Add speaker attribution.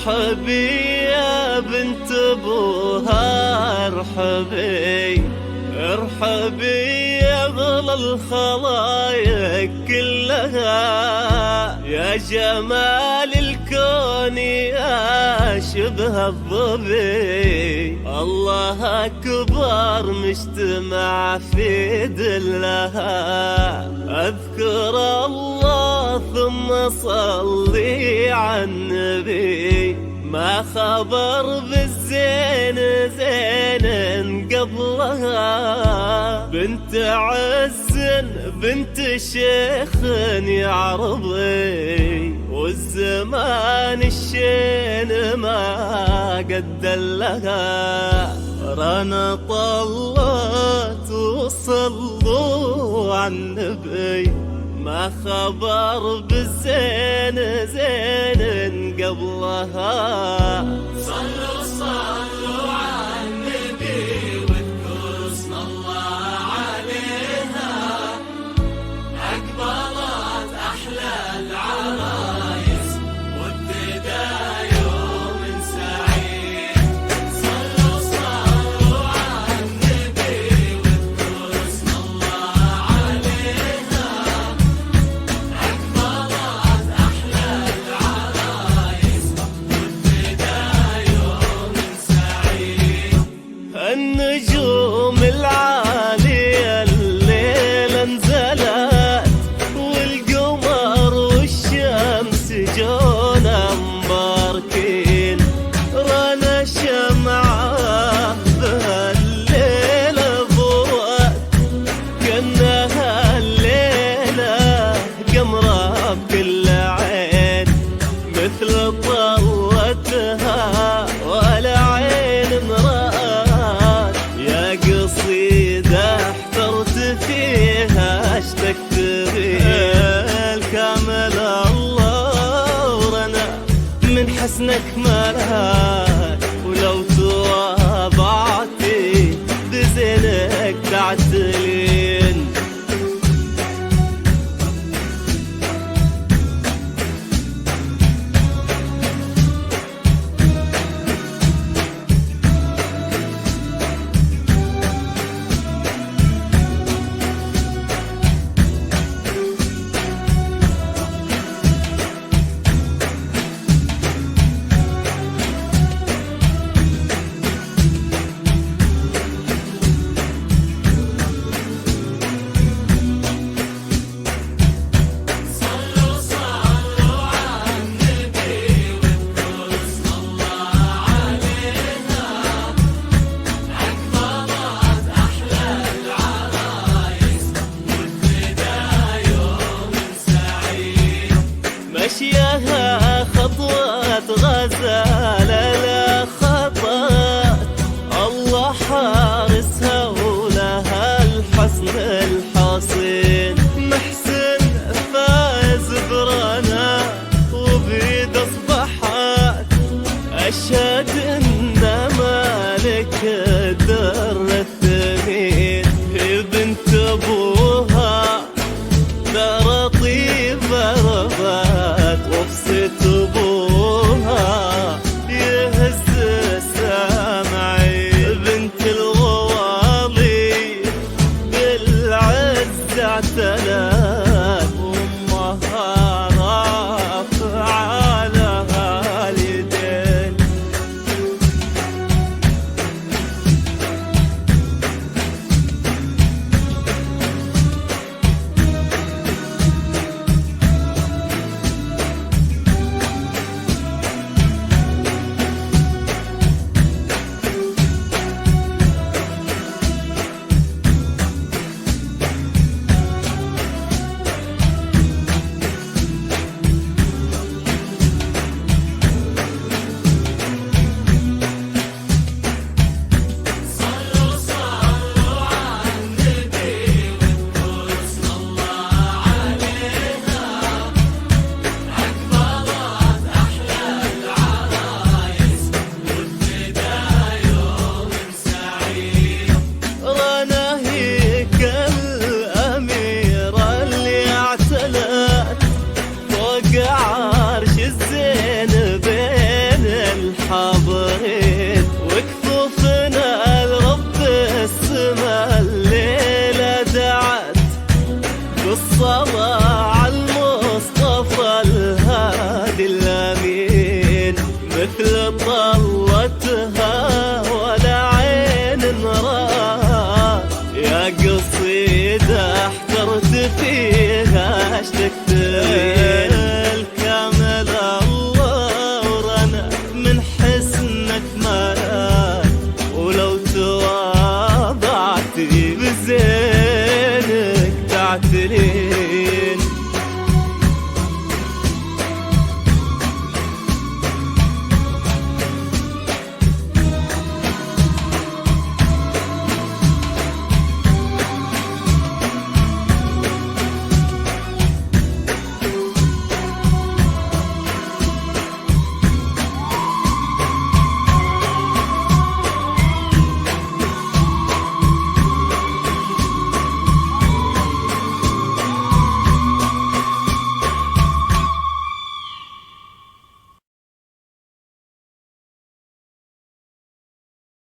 Speaker 1: ارحبي يا بنت ابوها، ارحبي ارحبي يا اغلى الخلايق كلها، يا جمال الكون يا شبه الظبي، الله اكبر مجتمع في دلها، اذكر الله ثم صلي على النبي، ما خبر بالزين زين قبلها، بنت عز بنت شيخ يا عربي، والزمان الشين ما قد لها، رانا طلت وصلوا على النبي، ما خبر بالزين زين قبلها،
Speaker 2: صلوا صلوا على النبي واذكروا اسم الله عليها، أقبلت أحلى العرايس وابتدى يوم سعيد، صلوا صلوا على النبي واذكروا اسم الله عليها، أقبلت أحلى العرايس وابتدى يوم سعيد.
Speaker 1: النجوم العالية الليلة نزلت، والقمر والشمس جونا مباركين، رانا شمعة بهالليلة ضوت، كأنها الليلة قمرة بكل عين، مثل طلتها ولا عين مرأت، يا قصيدة احترت فيها اشتقت بيه، الكامل الله ورنا من حسنك ملاك، ولو تواضعتي بزينك تعتلين. فيها.